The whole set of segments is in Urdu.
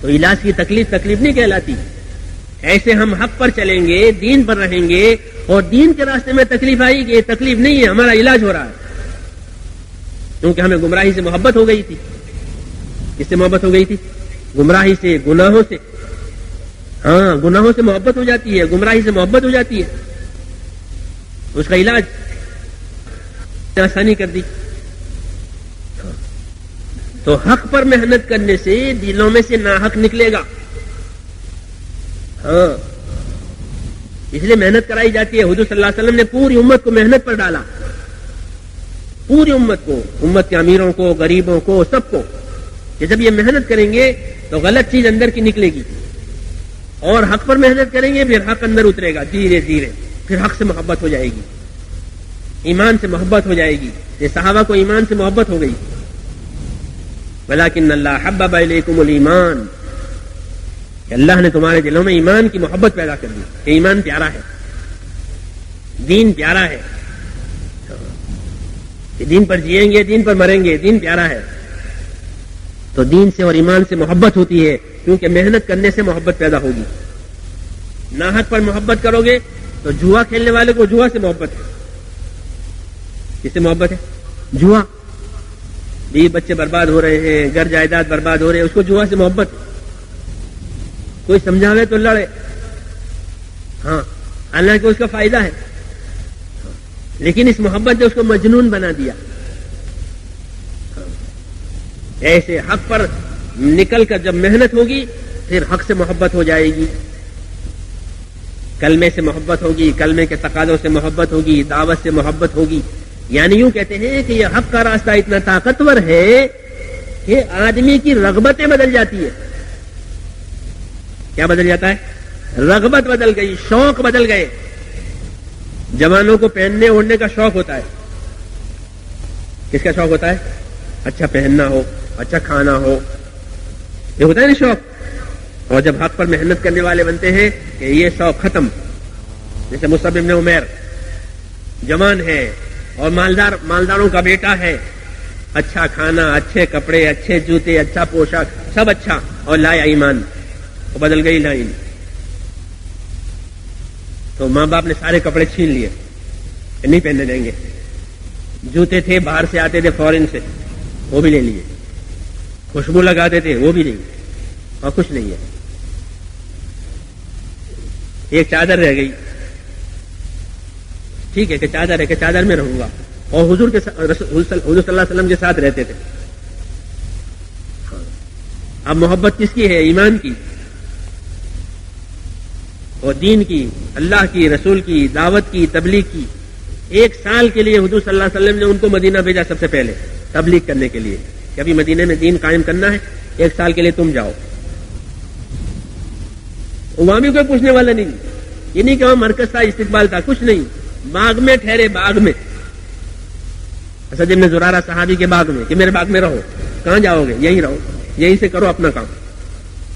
تو علاج کی تکلیف نہیں کہلاتی. ایسے ہم حق پر چلیں گے، دین پر رہیں گے، اور دین کے راستے میں تکلیف آئی کہ یہ تکلیف نہیں ہے، ہمارا علاج ہو رہا ہے. کیونکہ ہمیں گمراہی سے محبت ہو گئی تھی. کس سے محبت ہو گئی تھی؟ گمراہی سے، گناہوں سے. ہاں، گناہوں سے محبت ہو جاتی ہے، گمراہی سے محبت ہو جاتی ہے. اس کا علاج آسانی کر دی. تو حق پر محنت کرنے سے دلوں میں سے ناحق نکلے گا. ہاں، اس لیے محنت کرائی جاتی ہے. حضور صلی اللہ علیہ وسلم نے پوری امت کو محنت پر ڈالا، پوری امت کو، امت کے امیروں کو، غریبوں کو، سب کو، کہ جب یہ محنت کریں گے تو غلط چیز اندر کی نکلے گی، اور حق پر محنت کریں گے پھر حق اندر اترے گا دھیرے دھیرے. پھر حق سے محبت ہو جائے گی، ایمان سے محبت ہو جائے گی. یہ صحابہ کو ایمان سے محبت ہو گئی. وَلَٰكِنَّ اللَّهَ حَبَّبَ إِلَيْكُمُ الْإِيمَانَ، کہ اللہ نے تمہارے دلوں میں ایمان کی محبت پیدا کر دی، کہ ایمان پیارا ہے، دین پیارا ہے، کہ دین پر جئیں گے، دین پر مریں گے، دین پیارا ہے. تو دین سے اور ایمان سے محبت ہوتی ہے، کیونکہ محنت کرنے سے محبت پیدا ہوگی. ناحق پر محبت کرو گے تو جوا کھیلنے والے کو جوا سے محبت ہے. کس سے محبت ہے؟ جوا. بیوی بچے برباد ہو رہے ہیں، گھر جائیداد برباد ہو رہے ہیں، اس کو جوا سے محبت. کوئی سمجھاوے تو لڑے، ہاں، حالانکہ اس کا فائدہ ہے، لیکن اس محبت نے اس کو مجنون بنا دیا. ایسے حق پر نکل کر جب محنت ہوگی پھر حق سے محبت ہو جائے گی، کلمے سے محبت ہوگی، کلمے کے تقاضوں سے محبت ہوگی، دعوت سے محبت ہوگی. یعنی یوں کہتے ہیں کہ یہ حق کا راستہ اتنا طاقتور ہے کہ آدمی کی رغبتیں بدل جاتی ہے. کیا بدل جاتا ہے؟ رغبت بدل گئی، شوق بدل گئے. جوانوں کو پہننے اوڑھنے کا شوق ہوتا ہے. کس کا شوق ہوتا ہے؟ اچھا پہننا ہو، اچھا کھانا ہو، یہ ہوتا ہے نا شوق. اور جب حق پر محنت کرنے والے بنتے ہیں کہ یہ شوق ختم. جیسے مصعب بن عمیر جوان ہے اور مالداروں کا بیٹا ہے، اچھا کھانا، اچھے کپڑے، اچھے جوتے، اچھا پوشاک، سب اچھا، اور لایا ایمان، وہ بدل گئی لائن. تو ماں باپ نے سارے کپڑے چھین لیے، نہیں پہننے دیں گے. جوتے تھے باہر سے آتے تھے فورن سے، وہ بھی لے لیے. خوشبو لگاتے تھے، وہ بھی نہیں، اور کچھ نہیں ہے. ایک چادر رہ گئی، ٹھیک ہے کہ چادر ہے کہ چادر میں رہوں گا، اور حضور صلی اللہ علیہ وسلم کے ساتھ رہتے تھے. اب محبت کس کی ہے؟ ایمان کی اور دین کی، اللہ کی، رسول کی، دعوت کی، تبلیغ کی. 1 سال کے لیے حضور صلی اللہ علیہ وسلم نے ان کو مدینہ بھیجا سب سے پہلے تبلیغ کرنے کے لیے، کہ ابھی مدینے میں دین قائم کرنا ہے، 1 سال کے لیے تم جاؤ. وہاں بھی کوئی پوچھنے والا نہیں، یہ نہیں کہ وہاں مرکز تھا، استقبال تھا، کچھ نہیں. باغ میں ٹھہرے، باغ میں، اسد بن زرارہ صحابی کے باغ میں، کہ میرے باغ میں رہو. کہاں جاؤ گے؟ یہیں رہو، یہیں سے کرو اپنا کام.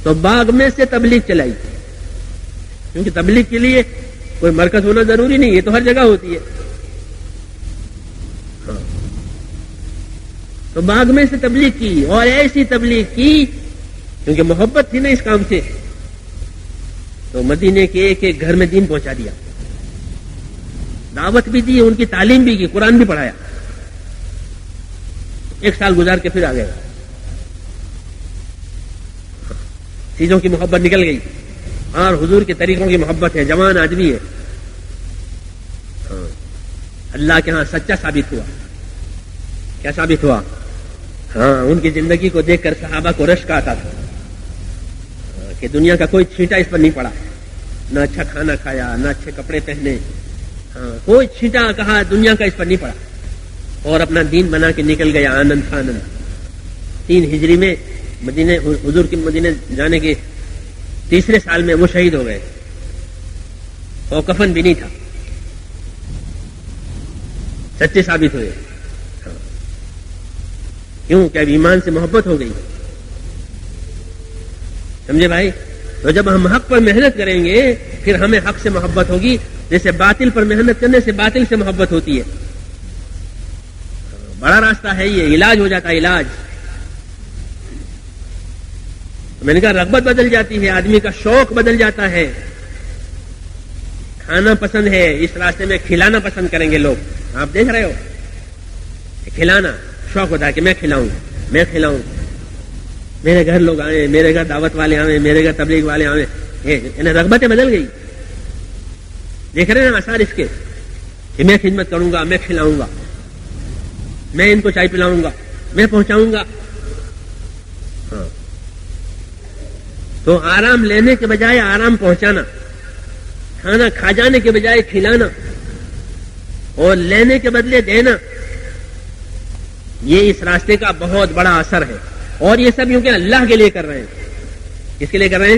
تو باغ میں سے تبلیغ چلائی، کیونکہ تبلیغ کے لیے کوئی مرکز ہونا ضروری نہیں، یہ تو ہر جگہ ہوتی ہے. تو باغ میں سے تبلیغ کی، اور ایسی تبلیغ کی کیونکہ محبت تھی نا اس کام سے. تو مدینے کے ایک ایک گھر میں دین پہنچا دیا، دعوت بھی دی، ان کی تعلیم بھی کی، قرآن بھی پڑھایا. 1 سال گزار کے پھر آ گئے. چیزوں کی محبت نکل گئی، اور حضور کے طریقوں کی محبت ہے. جوان آدمی ہے، اللہ کے ہاں سچا ثابت ہوا. کیا ثابت ہوا؟ ہاں، ان کی زندگی کو دیکھ کر صحابہ کو رشک آتا تھا کہ دنیا کا کوئی چھینٹا اس پر نہیں پڑا، نہ اچھا کھانا کھایا، نہ اچھے کپڑے پہنے. ہاں، کوئی چھینٹا کہا دنیا کا اس پر نہیں پڑا، اور اپنا دین بنا کے نکل گیا آنند فانند. 3 ہجری میں مدینے، حضور کے مدینے جانے کے 3 سال میں وہ شہید ہو گئے، اور کفن بھی نہیں تھا. سچے ثابت ہوئے. کیوں؟ کہ اب ایمان سے محبت ہو گئی. سمجھے بھائی؟ تو جب ہم حق پر محنت کریں گے پھر ہمیں حق سے محبت ہوگی. جیسے باطل پر محنت کرنے سے باطل سے محبت ہوتی ہے. بڑا راستہ ہے یہ، علاج ہو جاتا ہے، علاج. میں نے کہا رغبت بدل جاتی ہے، آدمی کا شوق بدل جاتا ہے. کھانا پسند ہے، اس راستے میں کھلانا پسند کریں گے لوگ. آپ دیکھ رہے ہو، کھلانا شوق ہوتا ہے کہ میں کھلاؤں، میرے گھر لوگ آئیں، میرے گھر دعوت والے آئیں، میرے گھر تبلیغ والے آئیں. انہیں رغبتیں بدل گئی. دیکھ رہے ہیں آثار اس کے کہ میں خدمت کروں گا، میں کھلاؤں گا، میں ان کو چائے پلاؤں گا، میں پہنچاؤں گا. ہاں. تو آرام لینے کے بجائے آرام پہنچانا، کھانا کھا جانے کے بجائے کھلانا اور لینے کے بدلے دینا، یہ اس راستے کا بہت بڑا اثر ہے. اور یہ سب یوں کہ اللہ کے لیے کر رہے ہیں. کس کے لیے کر رہے ہیں؟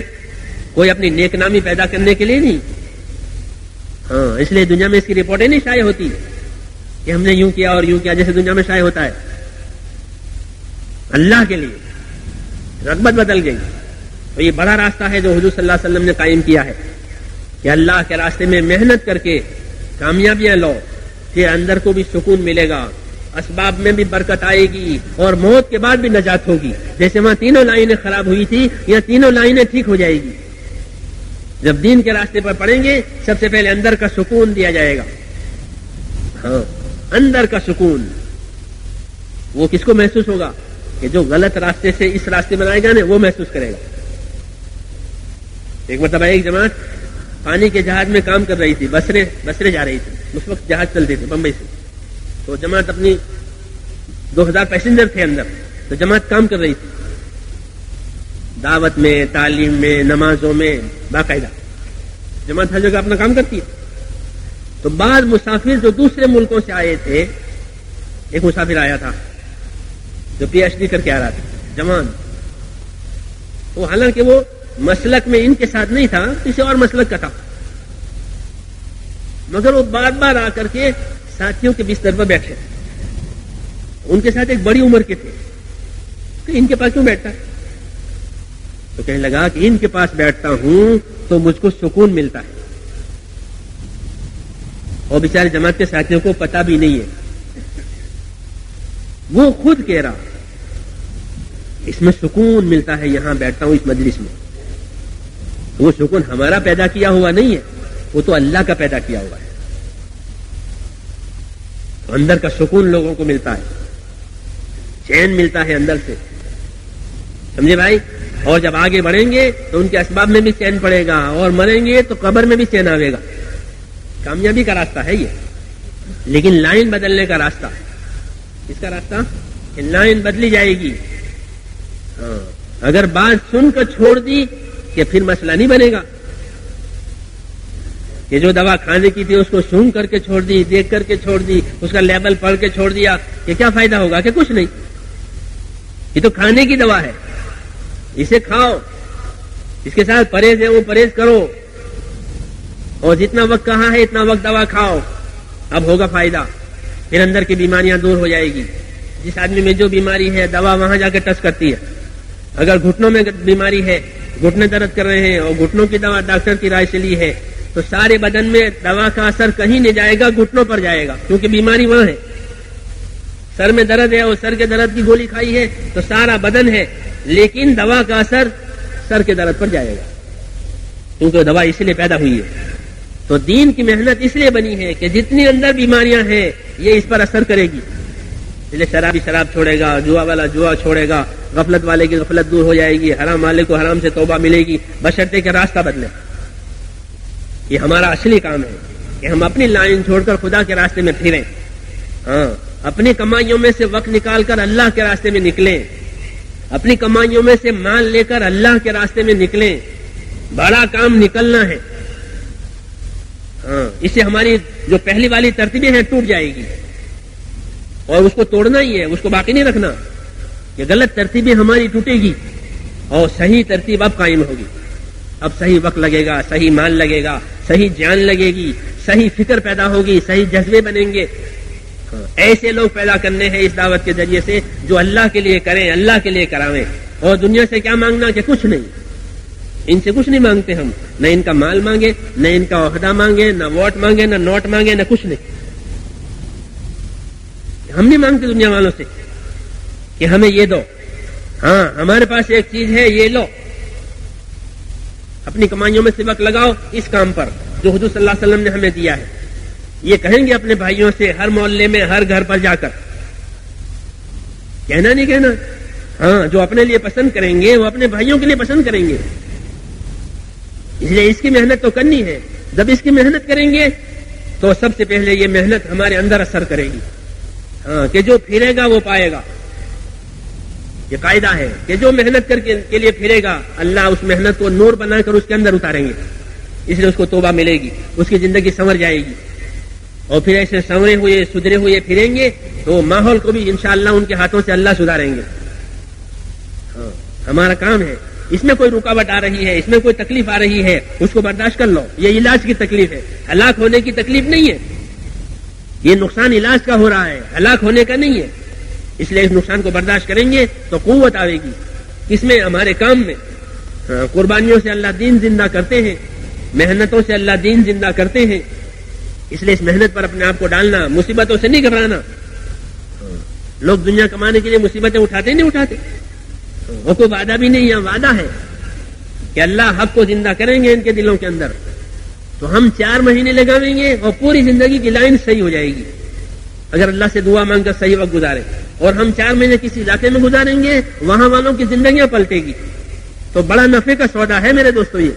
کوئی اپنی نیک نامی پیدا کرنے کے لیے نہیں. ہاں، اس لیے دنیا میں اس کی رپورٹیں نہیں شائع ہوتی کہ ہم نے یوں کیا اور یوں کیا، جیسے دنیا میں شائع ہوتا ہے. اللہ کے لیے رغبت بدل گئی. تو یہ بڑا راستہ ہے جو حضور صلی اللہ علیہ وسلم نے قائم کیا ہے کہ اللہ کے راستے میں محنت کر کے کامیابیاں لو، کہ اندر کو بھی سکون ملے گا، اسباب میں بھی برکت آئے گی اور موت کے بعد بھی نجات ہوگی. جیسے وہاں تینوں لائنیں خراب ہوئی تھی، یا تینوں لائنیں ٹھیک ہو جائے گی. جب دین کے راستے پر پڑیں گے، سب سے پہلے اندر کا سکون دیا جائے گا. ہاں، اندر کا سکون وہ کس کو محسوس ہوگا؟ کہ جو غلط راستے سے اس راستے میں آئے گا نا، وہ محسوس کرے گا. ایک مرتبہ ایک جماعت پانی کے جہاز میں کام کر رہی تھی، بسرے جا رہی تھی. اس وقت جہاز چلتے تھے بمبئی سے. تو جماعت اپنی 2000 پیسنجر تھے اندر. تو جماعت کام کر رہی تھی، دعوت میں، تعلیم میں، نمازوں میں، باقاعدہ جماعت ہر جگہ اپنا کام کرتی ہے. تو بعض مسافر جو دوسرے ملکوں سے آئے تھے، ایک مسافر آیا تھا جو PhD کر کے آ رہا تھا، جوان. وہ حالانکہ وہ مسلک میں ان کے ساتھ نہیں تھا، کسی اور مسلک کا تھا، مگر وہ بار بار آ کر کے ساتھیوں کے بستر پر بیٹھے. ان کے ساتھ ایک بڑی عمر کے تھے. کہ ان کے پاس کیوں بیٹھتا ہے؟ تو کہنے لگا کہ ان کے پاس بیٹھتا ہوں تو مجھ کو سکون ملتا ہے. اور بیچارے جماعت کے ساتھیوں کو پتہ بھی نہیں ہے. وہ خود کہہ رہا اس میں سکون ملتا ہے، یہاں بیٹھتا ہوں اس مجلس میں. وہ سکون ہمارا پیدا کیا ہوا نہیں ہے، وہ تو اللہ کا پیدا کیا ہوا ہے. اندر کا سکون لوگوں کو ملتا ہے، چین ملتا ہے اندر سے. سمجھے بھائی؟ اور جب آگے بڑھیں گے تو ان کے اسباب میں بھی چین پڑے گا، اور مریں گے تو قبر میں بھی چین آئے گا. کامیابی کا راستہ ہے یہ، لیکن لائن بدلنے کا راستہ. اس کا راستہ کہ لائن بدلی جائے گی. ہاں، اگر بات سن کر چھوڑ دی کہ پھر مسئلہ نہیں بنے گا. کہ جو دوا کھانے کی تھی اس کو سون کر کے چھوڑ دی، دیکھ کر کے چھوڑ دی، اس کا لیبل پڑھ کے چھوڑ دیا، کہ کیا فائدہ ہوگا؟ کہ کچھ نہیں. یہ تو کھانے کی دوا ہے، اسے کھاؤ، اس کے ساتھ پرہیز ہے وہ پرہیز کرو، اور جتنا وقت کہا ہے اتنا وقت دوا کھاؤ، اب ہوگا فائدہ. پھر اندر کی بیماریاں دور ہو جائے گی. جس آدمی میں جو بیماری ہے دوا وہاں جا کے ٹچ کرتی ہے. اگر گھٹنوں میں بیماری ہے، گھٹنے درد کر رہے ہیں اور گھٹنوں کی دوا ڈاکٹر کی رائے سے لی ہے، تو سارے بدن میں دوا کا اثر کہیں نہیں جائے گا، گھٹنوں پر جائے گا، کیونکہ بیماری وہاں ہے. سر میں درد ہے اور سر کے درد کی گولی کھائی ہے تو سارا بدن ہے، لیکن دوا کا اثر سر کے درد پر جائے گا، کیونکہ دوا اس لیے پیدا ہوئی ہے. تو دین کی محنت اس لیے بنی ہے کہ جتنی اندر بیماریاں ہیں یہ اس پر اثر کرے گی. اس لیے شرابی شراب چھوڑے گا، جوا والا جوا چھوڑے گا، غفلت والے کی غفلت دور ہو جائے گی، حرام والے کو حرام سے توبہ ملے گی، بشرطے کہ راستہ بدلے. یہ ہمارا اصلی کام ہے کہ ہم اپنی لائن چھوڑ کر خدا کے راستے میں پھریں. ہاں، اپنی کمائیوں میں سے وقت نکال کر اللہ کے راستے میں نکلیں، اپنی کمائیوں میں سے مال لے کر اللہ کے راستے میں نکلیں. بڑا کام نکلنا ہے. ہاں، اس سے ہماری جو پہلی والی ترتیبیں ہیں ٹوٹ جائے گی، اور اس کو توڑنا ہی ہے، اس کو باقی نہیں رکھنا. یہ غلط ترتیبیں ہماری ٹوٹے گی اور صحیح ترتیب اب قائم ہوگی. اب صحیح وقت لگے گا، صحیح مال لگے گا، صحیح جان لگے گی، صحیح فکر پیدا ہوگی، صحیح جذبے بنیں گے. ایسے لوگ پیدا کرنے ہیں اس دعوت کے ذریعے سے جو اللہ کے لیے کریں، اللہ کے لیے کراویں. اور دنیا سے کیا مانگنا؟ کہ کچھ نہیں. ان سے کچھ نہیں مانگتے ہم، نہ ان کا مال مانگے، نہ ان کا عہدہ مانگے، نہ ووٹ مانگے، نہ نوٹ مانگے، نہ کچھ نہیں. ہم نہیں مانگتے دنیا والوں سے کہ ہمیں یہ دو. ہاں، ہمارے پاس ایک چیز ہے، یہ لو، اپنی کمائیوں میں سے وقت لگاؤ اس کام پر جو حضور صلی اللہ علیہ وسلم نے ہمیں دیا ہے. یہ کہیں گے اپنے بھائیوں سے ہر محلے میں ہر گھر پر جا کر. کہنا نہیں کہنا؟ ہاں، جو اپنے لیے پسند کریں گے وہ اپنے بھائیوں کے لیے پسند کریں گے. اس لیے اس کی محنت تو کرنی ہے. جب اس کی محنت کریں گے تو سب سے پہلے یہ محنت ہمارے اندر اثر کرے گی. ہاں، کہ جو پھرے گا وہ پائے گا. یہ قاعدہ ہے کہ جو محنت کر کے لیے پھرے گا اللہ اس محنت کو نور بنا کر اس کے اندر اتاریں گے. اس لیے اس کو توبہ ملے گی، اس کی زندگی سنور جائے گی. اور پھر ایسے سنورے ہوئے سدھرے ہوئے پھریں گے تو ماحول کو بھی انشاءاللہ ان کے ہاتھوں سے اللہ سدھاریں گے. ہاں، ہمارا کام ہے. اس میں کوئی رکاوٹ آ رہی ہے، اس میں کوئی تکلیف آ رہی ہے، اس کو برداشت کر لو. یہ علاج کی تکلیف ہے، ہلاک ہونے کی تکلیف نہیں ہے. یہ نقصان علاج کا ہو رہا ہے، ہلاک ہونے کا نہیں ہے. اس لیے اس نقصان کو برداشت کریں گے تو قوت آئے گی. کس میں؟ ہمارے کام میں. قربانیوں سے اللہ دین زندہ کرتے ہیں، محنتوں سے اللہ دین زندہ کرتے ہیں. اس لیے اس محنت پر اپنے آپ کو ڈالنا، مصیبتوں سے نہیں گھبرانا. لوگ دنیا کمانے کے لیے مصیبتیں اٹھاتے نہیں اٹھاتے. وہ کوئی وعدہ بھی نہیں ہے، وعدہ ہے کہ اللہ حق کو زندہ کریں گے ان کے دلوں کے اندر. تو ہم 4 مہینے لگاویں گے اور پوری زندگی کی لائن صحیح ہو جائے گی اگر اللہ سے دعا مانگ کر صحیح وقت گزارے. اور ہم 4 مہینے کسی علاقے میں گزاریں گے، وہاں والوں کی زندگیاں پلٹے گی. تو بڑا نفع کا سودا ہے میرے دوستو. یہ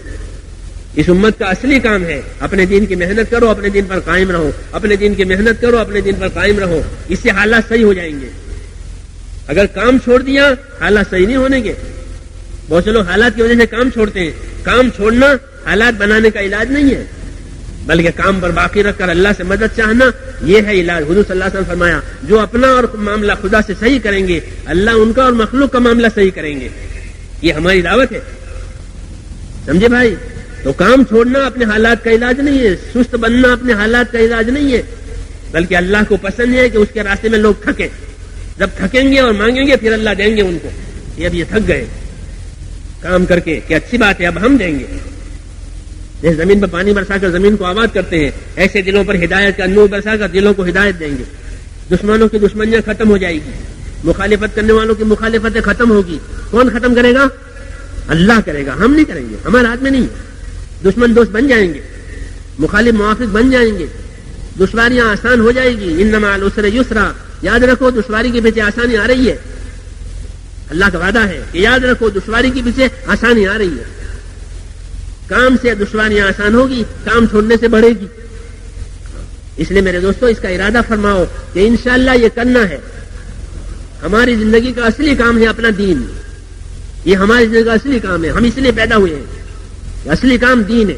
اس امت کا اصلی کام ہے. اپنے دین کی محنت کرو، اپنے دین پر قائم رہو. اپنے دین کی محنت کرو، اپنے دین پر قائم رہو. اس سے حالات صحیح ہو جائیں گے. اگر کام چھوڑ دیا حالات صحیح نہیں ہونے گے. بہت سے لوگ حالات کی وجہ سے کام چھوڑتے ہیں. کام چھوڑنا حالات بنانے کا علاج نہیں ہے، بلکہ کام پر باقی رکھ کر اللہ سے مدد چاہنا یہ ہے علاج. حضور صلی اللہ علیہ وسلم فرمایا جو اپنا اور معاملہ خدا سے صحیح کریں گے اللہ ان کا اور مخلوق کا معاملہ صحیح کریں گے. یہ ہماری دعوت ہے، سمجھے بھائی. تو کام چھوڑنا اپنے حالات کا علاج نہیں ہے، سست بننا اپنے حالات کا علاج نہیں ہے، بلکہ اللہ کو پسند ہے کہ اس کے راستے میں لوگ تھکیں. جب تھکیں گے اور مانگیں گے پھر اللہ دیں گے ان کو. اب یہ تھک گئے کام کر کے کہ اچھی بات ہے اب ہم دیں گے. جیسے زمین پر پانی برسا کر زمین کو آباد کرتے ہیں ایسے دلوں پر ہدایت کا نور برسا کر دلوں کو ہدایت دیں گے. دشمنوں کی دشمنیاں ختم ہو جائے گی، مخالفت کرنے والوں کی مخالفتیں ختم ہوگی. کون ختم کرے گا؟ اللہ کرے گا، ہم نہیں کریں گے. ہمارے ہاتھ میں نہیں. دشمن دوست بن جائیں گے، مخالف موافق بن جائیں گے، دشواریاں آسان ہو جائے گی. ان مع العسر یسرا. یاد رکھو دشواری کے پیچھے آسانی آ رہی ہے. اللہ کا وعدہ ہے کہ یاد رکھو دشواری کے پیچھے آسانی آ رہی ہے. کام سے دشواریاں آسان ہوگی، کام چھوڑنے سے بڑھے گی. اس لیے میرے دوستو اس کا ارادہ فرماؤ کہ انشاءاللہ یہ کرنا ہے. ہماری زندگی کا اصلی کام ہے اپنا دین. یہ ہماری زندگی کا اصلی کام ہے. ہم اس لیے پیدا ہوئے ہیں. اصلی کام دین ہے،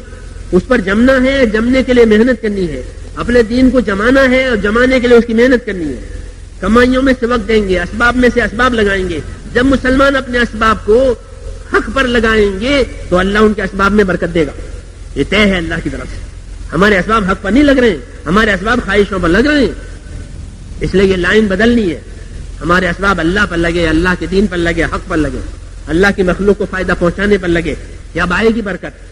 اس پر جمنا ہے. جمنے کے لیے محنت کرنی ہے. اپنے دین کو جمانا ہے اور جمانے کے لیے اس کی محنت کرنی ہے. کمائیوں میں سے وقت دیں گے، اسباب میں سے اسباب لگائیں گے. جب مسلمان اپنے اسباب کو حق پر لگائیں گے تو اللہ ان کے اسباب میں برکت دے گا. یہ طے ہے اللہ کی طرف سے. ہمارے اسباب حق پر نہیں لگ رہے ہیں، ہمارے اسباب خواہشوں پر لگ رہے ہیں. اس لیے یہ لائن بدلنی ہے. ہمارے اسباب اللہ پر لگے، اللہ کے دین پر لگے، حق پر لگے، اللہ کی مخلوق کو فائدہ پہنچانے پر لگے. یا آئے گی برکت.